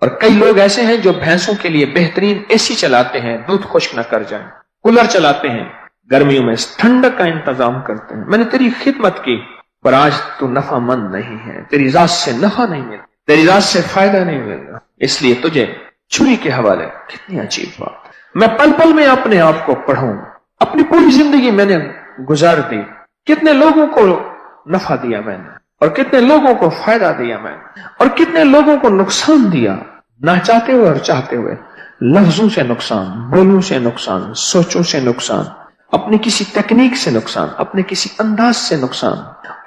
اور کئی لوگ ایسے ہیں جو بھینسوں کے لیے بہترین اے سی چلاتے ہیں دودھ خشک نہ کر جائے، کولر چلاتے ہیں، گرمیوں میں ٹھنڈک کا انتظام کرتے ہیں. میں نے تیری خدمت کی پر آج تو نفع مند نہیں ہے. تیری ذات سے نفع نہیں ملتا، تیری ذات سے فائدہ نہیں ملتا، اس لیے تجھے چھری کے حوالے. کتنی عجیب بات. میں پل پل میں اپنے آپ کو پڑھوں. اپنی پوری زندگی میں نے گزار دی. کتنے لوگوں کو نفع دیا میں نے اور کتنے لوگوں کو فائدہ دیا میں نے اور کتنے لوگوں کو نقصان دیا، نہ چاہتے ہوئے اور چاہتے ہوئے. لفظوں سے نقصان، بولوں سے نقصان، سوچوں سے نقصان، اپنی کسی تکنیک سے نقصان، اپنے کسی انداز سے نقصان.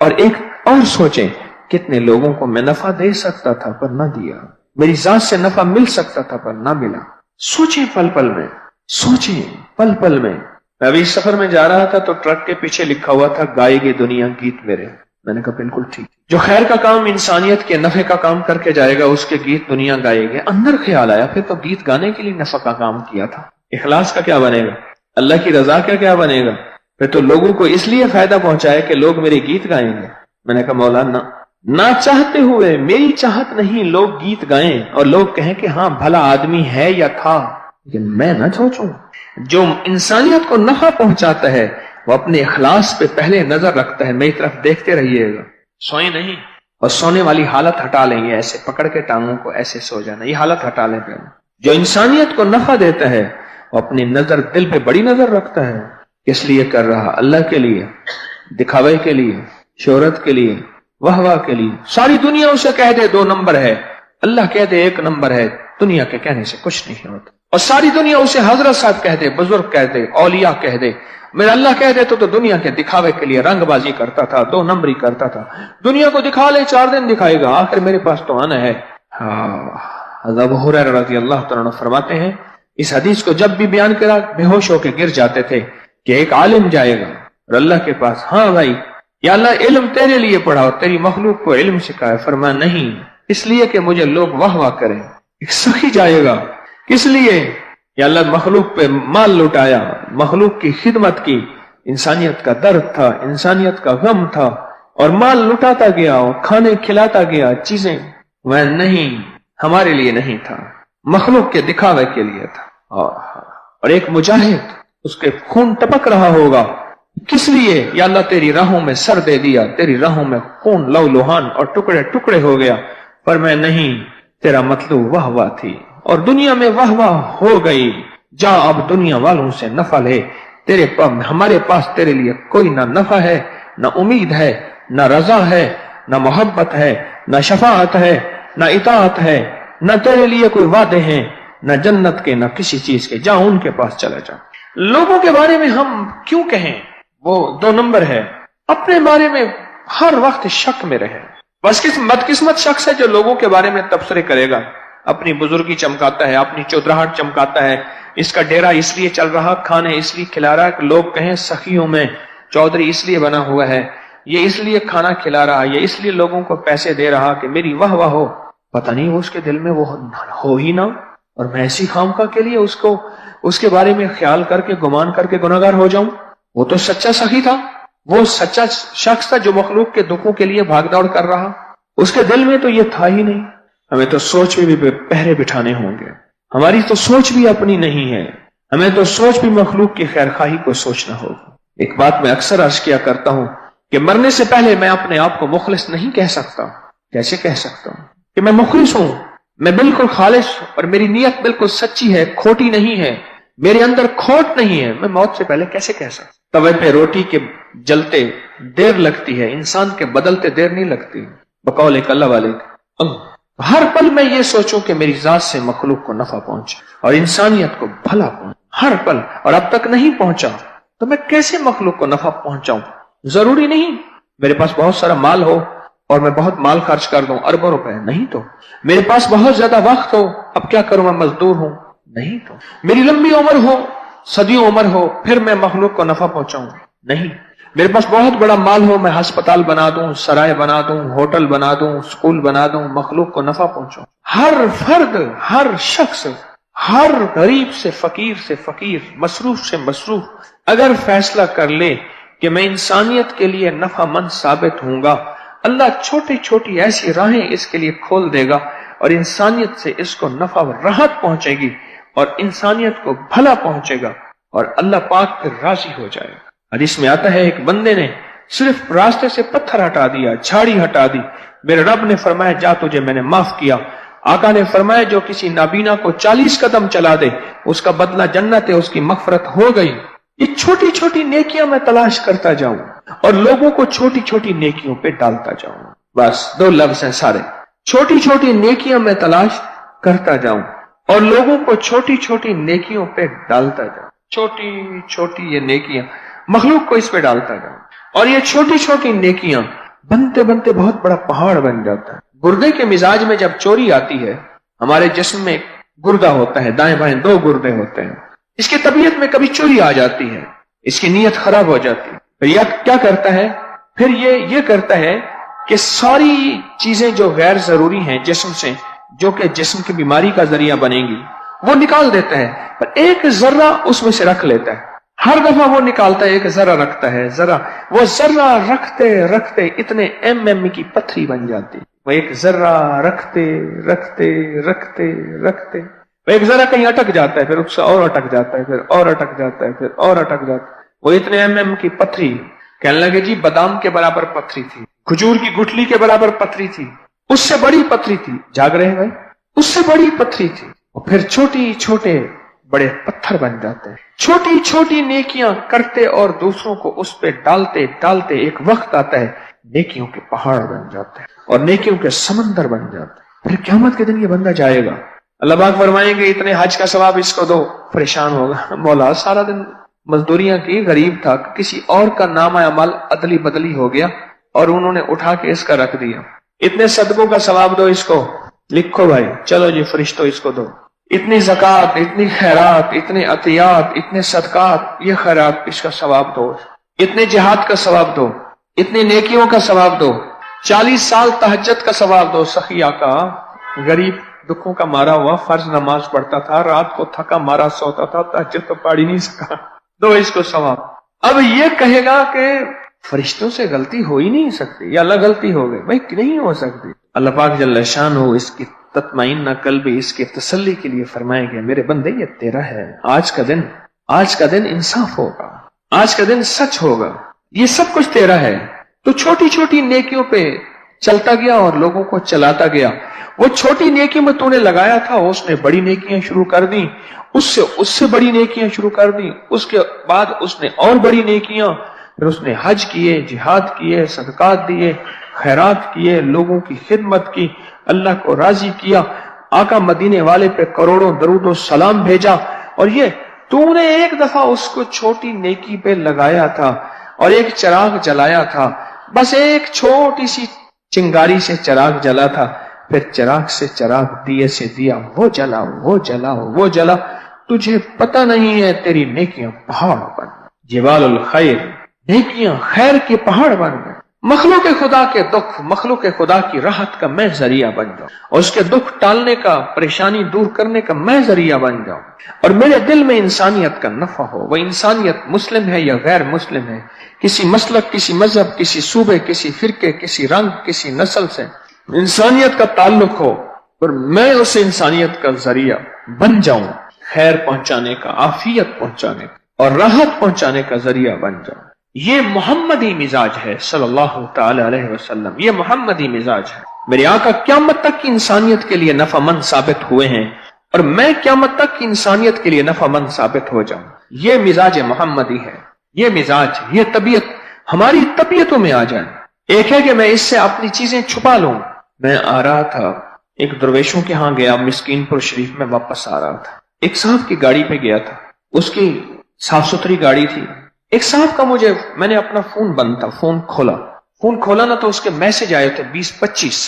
اور ایک اور سوچیں کتنے لوگوں کو میں نفع دے سکتا تھا پر نہ دیا، میری ذات سے نفع مل سکتا تھا پر نہ ملا. سوچیں پل پل میں، سوچیں پل پل میں. میں ابھی سفر میں جا رہا تھا تو ٹرک کے پیچھے لکھا ہوا تھا گائے گی دنیا گیت میرے. میں نے کہا بالکل ٹھیک. جو خیر کا کام انسانیت کے نفع کا کام کر کے جائے گا اس کے گیت دنیا گائے گی. اندر خیال آیا پھر تو گیت گانے کے لیے نفع کا کام کیا تھا. اخلاص کا کیا بنے گا؟ اللہ کی رضا کا کیا بنے گا؟ پھر تو لوگوں کو اس لیے فائدہ پہنچایا کہ لوگ میرے گیت گائیں گے. میں نے کہا مولانا نہ چاہتے ہوئے، میری چاہت نہیں، لوگ گیت گائیں اور لوگ کہیں کہ ہاں بھلا آدمی ہے یا تھا، لیکن میں نہ سوچوں. جو انسانیت کو نفع پہنچاتا ہے وہ اپنے اخلاص پہ پہلے نظر رکھتا ہے. میری طرف دیکھتے رہیے گا، سوئیں نہیں. اور سونے والی حالت ہٹا لیں گے، ایسے پکڑ کے ٹانگوں کو ایسے سو جانا، یہ حالت ہٹا لیں پہلے. جو انسانیت کو نفع دیتا ہے وہ اپنی نظر دل پہ بڑی نظر رکھتا ہے. اس لیے کر رہا اللہ کے لیے، دکھاوے کے لیے، شہرت کے لیے، واہ واہ کے لیے. ساری دنیا اسے کہہ دے 2 نمبر ہے، اللہ کہہ دے 1 نمبر ہے. دنیا کے کہنے سے کچھ نہیں ہوتا. اور ساری دنیا اسے حضرت صاحب کہہ دے، بزرگ کہہ دے، اولیاء کہہ دے. میرا اللہ کہہ دے تو دنیا کے دکھاوے کے لیے رنگ بازی کرتا تھا، 2 نمبری کرتا تھا. دنیا کو دکھا لے 4 دن دکھائے گا، آخر میرے پاس تو آنا ہے. ابو ہریرہ رضی اللہ تعالیٰ عنہ فرماتے ہیں اس حدیث کو جب بھی بیان کرا بے ہوش ہو کے گر جاتے تھے کہ ایک عالم جائے گا اور اللہ کے پاس، ہاں بھائی یا اللہ علم تیرے لیے پڑھا اور تیری مخلوق کو علم سکھایا. فرمایا نہیں، اس لیے کہ مجھے لوگ واہ واہ کریں. ایک سخی جائے گا کس لیے؟ یا اللہ مخلوق پہ مال لٹایا، مخلوق کی خدمت کی. انسانیت کا درد تھا، انسانیت کا غم تھا اور مال لٹاتا گیا اور کھانے کھلاتا گیا. چیزیں وہ نہیں، ہمارے لیے نہیں تھا، مخلوق کے دکھاوے کے لیے تھا. اور ایک مجاہد اس کے خون ٹپک رہا ہوگا کس لیے؟ یا اللہ تیری راہوں میں سر دے دیا، تیری راہوں میں خون لو لوہان اور ٹکڑے ٹکڑے ہو گیا. پر میں نہیں، تیرا مطلوب واہ واہ تھی اور دنیا میں واہ واہ ہو گئی. جا اب دنیا والوں سے نفع لے. ہمارے پاس تیرے لیے کوئی نہ نفع ہے، نہ امید ہے، نہ رضا ہے، نہ محبت ہے، نہ شفاعت ہے، نہ اطاعت ہے، نہ تیرے لیے کوئی وعدے ہیں، نہ جنت کے، نہ کسی چیز کے. جا ان کے پاس چلا جا. لوگوں کے بارے میں ہم کیوں کہیں وہ 2 نمبر ہے؟ اپنے بارے میں ہر وقت شک میں رہے. بس بدقسمت شخص ہے جو لوگوں کے بارے میں تبصرے کرے گا، اپنی بزرگی چمکاتا ہے، اپنی چودراہٹ چمکاتا ہے. اس کا ڈیرا اس لیے چل رہا، کھانے اس لیے کھلا رہا کہ لوگ کہیں سخیوں میں چودھری اس لیے بنا ہوا ہے، یہ اس لیے کھانا کھلا رہا، یہ اس لیے لوگوں کو پیسے دے رہا کہ میری واہ واہ ہو. پتہ نہیں وہ اس کے دل میں وہ ہو ہی نہ، اور میں ایسی خامخواہ کے لیے اس کے بارے میں خیال کر کے گمان کر کے گناہگار ہو جاؤں. وہ تو سچا سخی تھا، وہ سچا شخص تھا جو مخلوق کے دکھوں کے لیے بھاگ دوڑ کر رہا. اس کے دل میں تو یہ تھا ہی نہیں. ہمیں تو سوچ بھی پہرے بٹھانے ہوں گے. ہماری تو سوچ بھی اپنی نہیں ہے، ہمیں تو سوچ بھی مخلوق کی خیر خواہی کو سوچنا ہوگا. ایک بات میں اکثر عرض کیا کرتا ہوں کہ مرنے سے پہلے میں اپنے آپ کو مخلص نہیں کہہ سکتا. کیسے کہہ سکتا ہوں کہ میں مخلص ہوں؟ میں بالکل خالص اور میری نیت بالکل سچی ہے، کھوٹی نہیں ہے، میرے اندر کھوٹ نہیں ہے. میں موت سے پہلے کیسے کہہ سکتا؟ توے پہ روٹی کے جلتے دیر لگتی ہے، انسان کے بدلتے دیر نہیں لگتی. بقول ایک اللہ والے ہر پل میں یہ سوچوں کہ میری ذات سے مخلوق کو نفع پہنچے اور انسانیت کو بھلا پہنچے. ہر پل، اور اب تک نہیں پہنچا تو میں کیسے مخلوق کو نفع پہنچاؤں؟ ضروری نہیں میرے پاس بہت سارا مال ہو اور میں بہت مال خرچ کر دوں، اربوں روپے. نہیں تو میرے پاس بہت زیادہ وقت ہو، اب کیا کروں، میں مزدور ہوں. نہیں تو میری لمبی عمر ہو، صدیوں عمر ہو، پھر میں مخلوق کو نفع پہنچاؤں. نہیں. میرے پاس بہت بڑا مال ہو، میں ہسپتال بنا دوں، سرائے بنا دوں، ہوٹل بنا دوں، اسکول بنا دوں، مخلوق کو نفع پہنچاؤں. ہر فرد، ہر شخص، ہر غریب سے فقیر، مصروف سے مصروف اگر فیصلہ کر لے کہ میں انسانیت کے لیے نفع مند ثابت ہوں گا، اللہ چھوٹی چھوٹی ایسی راہیں اس کے لیے کھول دے گا اور انسانیت سے اس کو نفع و راحت پہنچے گی اور انسانیت کو بھلا پہنچے گا اور اللہ پاک پھر راضی ہو جائے گا. حدیث میں آتا ہے ایک بندے نے صرف راستے سے پتھر ہٹا دیا، جھاڑی ہٹا دی، میرے رب نے فرمایا جا تجھے میں نے معاف کیا. آقا نے فرمایا جو کسی نابینا کو 40 قدم چلا دے اس کا بدلہ جنت ہے، اس کی مغفرت ہو گئی. یہ چھوٹی چھوٹی نیکیاں میں تلاش کرتا جاؤں اور لوگوں کو چھوٹی چھوٹی نیکیوں پہ ڈالتا جاؤں. بس 2 لفظ ہیں سارے، چھوٹی چھوٹی نیکیاں میں تلاش کرتا جاؤں اور لوگوں کو چھوٹی چھوٹی نیکیوں پہ ڈالتا جاؤں. چھوٹی چھوٹی یہ نیکیاں مخلوق کو اس پہ ڈالتا جاؤں اور یہ چھوٹی چھوٹی نیکیاں بنتے بنتے بہت بڑا پہاڑ بن جاتا ہے. گردے کے مزاج میں جب چوری آتی ہے، ہمارے جسم میں گردہ ہوتا ہے، دائیں بائیں 2 گردے ہوتے ہیں، اس کی طبیعت میں کبھی چوری آ جاتی ہے، اس کی نیت خراب ہو جاتی ہے. پھر یہ کیا کرتا ہے؟ پھر یہ کرتا ہے کہ ساری چیزیں جو غیر ضروری ہیں جسم سے، جو کہ جسم کی بیماری کا ذریعہ بنیں گی، وہ نکال دیتا ہے، پر ایک ذرہ اس میں سے رکھ لیتا ہے. ہر دفعہ وہ نکالتا ہے، ایک ذرہ رکھتا ہے، وہ ذرہ رکھتے رکھتے اتنے ایم کی پتھری بن جاتی. وہ ایک ذرہ رکھتے رکھتے رکھتے رکھتے وہ ایک ذرہ کہیں اٹک جاتا ہے، پھر اس سے اور اٹک جاتا ہے، پھر اور اٹک جاتا ہے، پھر اور اٹک جاتا ہے. وہ اتنے ایم کی پتھری، کہنے لگے جی بادام کے برابر پتھری تھی، کھجور کی گٹھلی کے برابر پتھری تھی، اس سے بڑی پتھری تھی. جاگ رہے ہیں بھائی؟ اس سے بڑی پتھری تھی. اور پھر چھوٹی چھوٹے بڑے پتھر بن جاتے ہیں. چھوٹی چھوٹی نیکیاں کرتے اور دوسروں کو اس پہ ڈالتے ڈالتے ایک وقت آتا ہے نیکیوں کے پہاڑ بن جاتے ہیں اور نیکیوں کے سمندر بن جاتے ہیں. پھر قیامت کے دن یہ بندہ جائے گا، اللہ پاک فرمائیں گے اتنے حج کا ثواب اس کو دو. پریشان ہوگا، مولا سارا دن مزدوریاں کی، غریب تھا، کسی اور کا نام عمل ادلی بدلی ہو گیا اور انہوں نے اٹھا کے اس کا رکھ دیا. اتنے صدقوں کا ثواب دو اس کو. لکھو بھائی، چلو جی فرشتوں اس کو دو. اتنی زکوٰۃ، اتنی خیرات، اتنے عطیات، اتنے صدقات، یہ خیرات اس کا ثواب دو. اتنے جہاد کا ثواب دو، اتنی نیکیوں کا ثواب دو. 40 سال تہجد کا ثواب دو. سخی آقا غریب دکھوں کا مارا ہوا فرض نماز پڑھتا تھا، رات کو تھکا مارا سوتا تھا، تہجد تو پڑھ ہی نہیں سکا، دو اس کو ثواب. اب یہ کہے گا کہ فرشتوں سے غلطی ہو ہی نہیں سکتی، یا اللہ غلطی ہو گئی. بھائی نہیں ہو سکتی. اللہ پاک جل شان ہو اس کی تطمئن قلب، اس کی تسلی کے لیے فرمائیں گے میرے بندے یہ تیرا ہے. آج کا دن انصاف ہوگا، آج کا دن سچ ہوگا، یہ سب کچھ تیرا ہے. تو چھوٹی چھوٹی نیکیوں پہ چلتا گیا اور لوگوں کو چلاتا گیا. وہ چھوٹی نیکی میں تو نے لگایا تھا، اس نے بڑی نیکیاں شروع کر دی، اس سے بڑی نیکیاں شروع کر دی، اس کے بعد اس نے اور بڑی نیکیاں، پھر اس نے حج کیے، جہاد کیے، صدقات دیے، خیرات کیے، لوگوں کی خدمت کی، اللہ کو راضی کیا، آقا مدینے والے پہ کروڑوں درود و سلام بھیجا. اور یہ تو نے ایک دفعہ اس کو چھوٹی نیکی پہ لگایا تھا اور ایک چراغ جلایا تھا، بس ایک چھوٹی سی چنگاری سے چراغ جلا تھا، پھر چراغ سے چراغ، دیے سے دیا، وہ جلا. تجھے پتہ نہیں ہے تیری نیکیاں پہاڑ بن گئے. جبال الخیر، نیکیاں خیر کے پہاڑ بن گئے. مخلوق خدا کے دکھ، مخلوق خدا کی راحت کا میں ذریعہ بن جاؤں اور اس کے دکھ ٹالنے کا، پریشانی دور کرنے کا میں ذریعہ بن جاؤں اور میرے دل میں انسانیت کا نفع ہو. وہ انسانیت مسلم ہے یا غیر مسلم ہے، کسی مسلک، کسی مذہب، کسی صوبے، کسی فرقے، کسی رنگ، کسی نسل سے انسانیت کا تعلق ہو اور میں اس انسانیت کا ذریعہ بن جاؤں، خیر پہنچانے کا، عافیت پہنچانے کا اور راحت پہنچانے کا ذریعہ بن جاؤں. یہ محمدی مزاج ہے صلی اللہ تعالی علیہ وسلم. یہ محمدی مزاج ہے. میرے آقا قیامت تک کی انسانیت کے لیے نفع مند ثابت ہوئے ہیں اور میں قیامت تک کی انسانیت کے لیے نفع مند ثابت ہو جاؤں. یہ مزاج محمدی ہے. یہ مزاج، یہ طبیعت ہماری طبیعتوں میں آ جائے. ایک ہے کہ میں اس سے اپنی چیزیں چھپا لوں. میں آ رہا تھا ایک درویشوں کے ہاں گیا، مسکین پور شریف میں واپس آ رہا تھا. ایک صاحب کی گاڑی پہ گیا تھا، اس کی صاف ستھری گاڑی تھی. ایک صاحب کا میں نے اپنا فون بند تھا، فون کھولا نا تو اس کے میسج آئے تھے 20-25.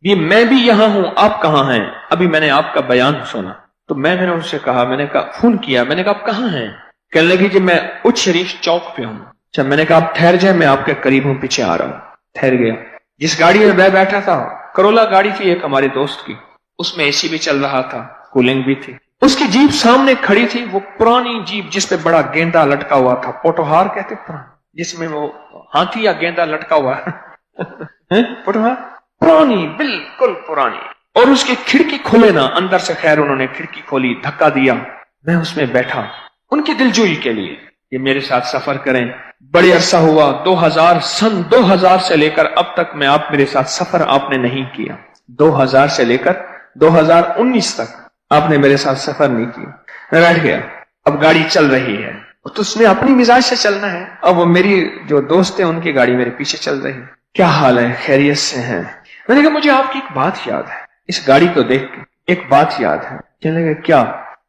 یہ میں بھی یہاں ہوں، آپ کہاں ہیں؟ ابھی میں نے آپ کا بیان سنا. تو میں نے ان سے کہا، میں نے کہا فون کیا، میں نے کہا آپ کہاں ہیں؟ کہنے لگی جی میں اچ شریف چوک پہ ہوں. اچھا میں نے کہا آپ ٹھہر جائیں، میں آپ کے قریب ہوں، پیچھے آ رہا ہوں. ٹھہر گیا. جس گاڑی میں میں بیٹھا تھا کرولا گاڑی تھی ایک ہمارے دوست کی، اس میں اے سی بھی چل رہا تھا، کولنگ بھی تھی. اس کی جیپ سامنے کھڑی تھی، وہ پرانی جیپ جس پہ بڑا گیندا لٹکا ہوا تھا، پوٹوہار کہتے پرانی، جس میں وہ ہاتھی یا گیندا لٹکا ہوا ہے پوٹوہار، پرانی بالکل پرانی. اور اس کی کھڑکی کھولے نا اندر سے، خیر انہوں نے کھڑکی کھولی، دھکا دیا، میں اس میں بیٹھا ان کی دلجوئی کے لیے یہ میرے ساتھ سفر کریں. بڑے عرصہ ہوا، 2000 سے لے کر اب تک میں آپ میرے ساتھ سفر آپ نے نہیں کیا. 2000 سے لے کر 2019 تک آپ نے میرے ساتھ سفر نہیں کیا. میں بیٹھ گیا. اب گاڑی چل رہی ہے تو اس نے اپنی مزاج سے چلنا ہے. اب وہ میری جو دوست ہیں ان کی گاڑی میرے پیچھے چل رہی ہے. کیا حال ہے، خیریت سے ہیں؟ میں نے کہا مجھے آپ کی ایک بات یاد ہے، اس گاڑی کو دیکھ کے ایک بات یاد ہے. کہنے لگے کیا؟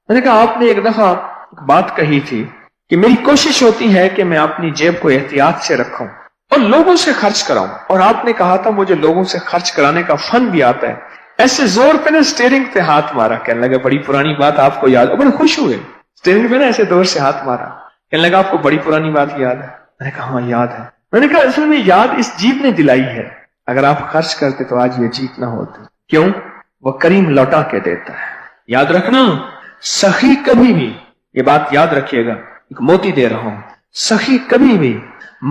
میں نے کہا آپ نے ایک دفعہ ایک بات کہی تھی کہ میری کوشش ہوتی ہے کہ میں اپنی جیب کو احتیاط سے رکھوں اور لوگوں سے خرچ کراؤں، اور آپ نے کہا تھا مجھے لوگوں سے خرچ کرانے کا فن بھی آتا ہے. ایسے زور پہ نا اسٹیئرنگ پہ ہاتھ مارا. کہنے لگا بڑی پرانی بات آپ کو یاد، بڑے خوش ہوئے. اسٹیئرنگ پہ نا ایسے زور سے ہاتھ مارا. کہنے لگا آپ کو بڑی پرانی بات یاد ہے؟ میں نے کہا ہاں یاد ہے. میں نے کہا اصل میں یاد اس جیپ نے دلائی ہے، اگر آپ خرچ کرتے تو آج یہ جیپ نہ ہوتی. کیوں؟ وہ کریم لوٹا کے دیتا ہے. یاد رکھنا، سخی کبھی بھی، یہ بات یاد رکھیے گا، ایک موتی دے رہا ہوں، سخی کبھی بھی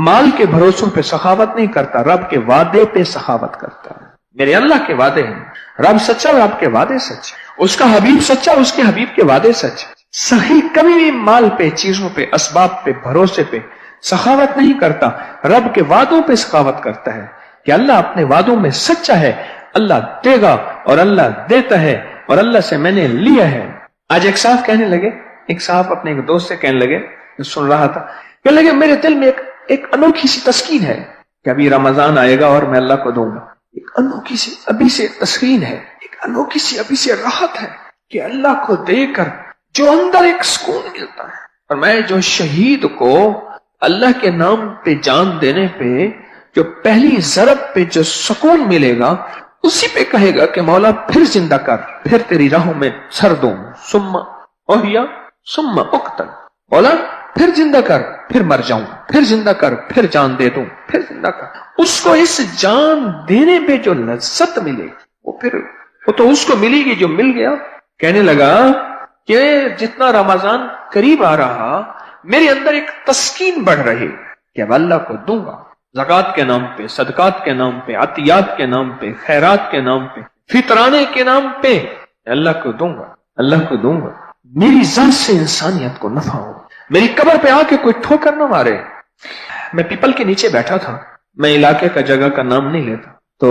مال کے بھروسوں پہ سخاوت نہیں کرتا، رب کے وعدے پہ سخاوت کرتا ہے. میرے اللہ کے وعدے ہیں، رب سچا، رب کے وعدے سچ، اس کا حبیب سچا، اس کے حبیب کے وعدے سچ. سخی کبھی بھی مال پہ، چیزوں پہ، اسباب پہ، بھروسے پہ سخاوت نہیں کرتا، رب کے وعدوں پہ سخاوت کرتا ہے کہ اللہ اپنے وعدوں میں سچا ہے، اللہ دے گا اور اللہ دیتا ہے اور اللہ سے میں نے لیا ہے. آج ایک صاحب کہنے لگے، ایک صاحب اپنے ایک دوست سے کہنے لگے، سن رہا تھا، کہنے لگے میرے دل میں ایک انوکھی سی تسکین ہے کہ ابھی رمضان آئے گا اور میں اللہ کو دوں گا. ایک انوکھی سی ابھی سے تسکین ہے، ایک انوکھی سی ابھی سے راحت ہے کہ اللہ کو دے کر جو اندر ایک سکون ملتا ہے. اور میں جو شہید کو اللہ کے نام پہ جان دینے پہ جو پہلی ضرب پہ جو سکون ملے گا، اسی پہ کہے گا کہ مولا پھر زندہ کر، پھر تیری راہوں میں سر دوں، ثم احیا ثم اقتل، مولا پھر زندہ کر، پھر مر جاؤں، پھر زندہ کر، پھر جان دے دوں، پھر زندہ کر. اس کو اس جان دینے پہ جو لذت ملے وہ تو اس کو ملے گی جو مل گیا. کہنے لگا کہ جتنا رمضان قریب آ رہا میرے اندر ایک تسکین بڑھ رہی کہ اب اللہ کو دوں گا، زکوٰۃ کے نام پہ، صدقات کے نام پہ، عطیات کے نام پہ، خیرات کے نام پہ، فطرانے کے نام پہ اللہ کو دوں گا، اللہ کو دوں گا. میری ذات سے انسانیت کو نفع ہو، میری قبر پہ آ کے کوئی ٹھوکر نہ مارے. میں پیپل کے نیچے بیٹھا تھا، میں علاقے کا جگہ کا نام نہیں لیتا، تو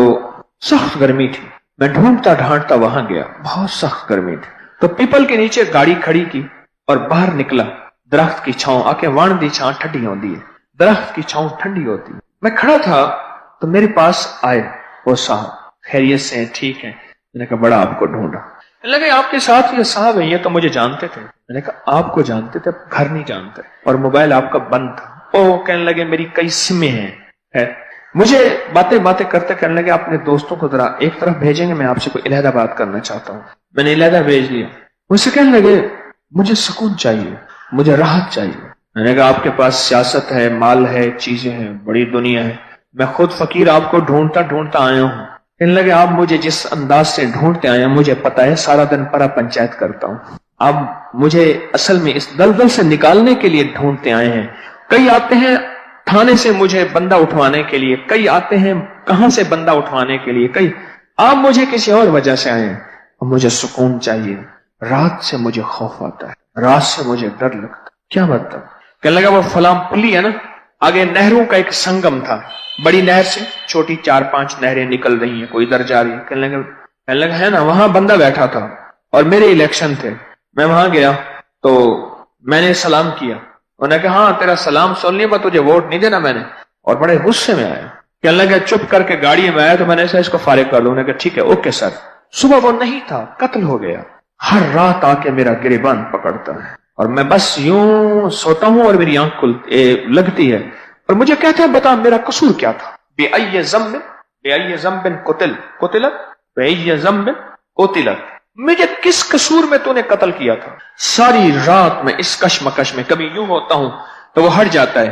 سخت گرمی تھی. میں ڈھونڈتا ڈھانٹتا وہاں گیا، بہت سخت گرمی تھی. تو پیپل کے نیچے گاڑی کھڑی کی اور باہر نکلا. درخت کی چھاؤں آ کے وان دی چھاؤں ٹھنڈی ہوتی ہے، درخت کی چھاؤں ٹھنڈی ہوتی ہے. میں کھڑا تھا تو میرے پاس آئے وہ صاحب، خیریت سے ہیں، ٹھیک ہے؟ میں نے کہا بڑا آپ کو ڈھونڈا. لگے آپ کے ساتھ یہ صاحب ہیں، یہ تو مجھے جانتے تھے. میں نے کہا آپ کو جانتے تھے، گھر نہیں جانتے، اور موبائل آپ کا بند تھا. او کہنے لگے میری کئی سمیں ہیں. مجھے باتیں کرتے کہنے لگے اپنے دوستوں کو ذرا ایک طرف بھیجیں گے، میں آپ سے کوئی علیحدہ بات کرنا چاہتا ہوں. میں نے علیحدہ بھیج لیا. مجھ سے کہنے لگے مجھے سکون چاہیے، مجھے راحت چاہیے. میں نے کہا آپ کے پاس سیاست ہے، مال ہے، چیزیں ہیں، بڑی دنیا ہے، میں خود فقیر آپ کو ڈھونڈتا آیا ہوں. کہنے لگے آپ مجھے جس انداز سے ڈھونڈتے آئے ہیں مجھے پتا ہے، سارا دن پرا پنچایت کرتا ہوں. آپ مجھے اصل میں اس دلدل سے نکالنے کے لیے ڈھونڈتے آئے ہیں. کئی آتے ہیں تھانے سے مجھے بندہ اٹھوانے کے لیے، کئی آتے ہیں کہاں سے بندہ اٹھوانے کے لیے، کئی آپ مجھے کسی اور وجہ سے آئے ہیں. اور مجھے سکون چاہیے، رات سے مجھے خوف آتا ہے، رات سے مجھے ڈر لگتا ہے. کیا مطلب؟ کہنے لگا وہ فلاں پلی ہے نا، آگے نہروں کا ایک سنگم تھا، بڑی نہر سے چھوٹی 4-5 نہریں نکل رہی ہیں، کوئی ادھر جا رہی ہے. کہنے لگا ہے نا، وہاں بندہ بیٹھا تھا اور میرے الیکشن تھے. میں وہاں گیا تو میں نے سلام کیا، انہوں نے کہا ہاں تیرا سلام سن لیا، پر تجھے ووٹ نہیں دینا میں نے. اور بڑے غصے میں آیا. کہنے لگا چپ کر کے گاڑی میں آیا تو میں نے ایسا اس کو فارغ کر لوں. انہوں نے کہا ٹھیک ہے، اوکے سر. صبح وہ نہیں تھا، قتل ہو گیا. ہر رات آ کے میرا گریبان پکڑتا ہے اور میں بس یوں سوتا ہوں اور میری آنکھ لگتی ہے اور مجھے کہتے ہیں بتا میرا قصور کیا تھا. بِأَيِّ ذَنبٍ قُتِلَتْ، مجھے کس قصور میں تو نے قتل کیا تھا؟ ساری رات میں اس کشمکش میں، کبھی یوں ہوتا ہوں تو وہ ہٹ جاتا ہے،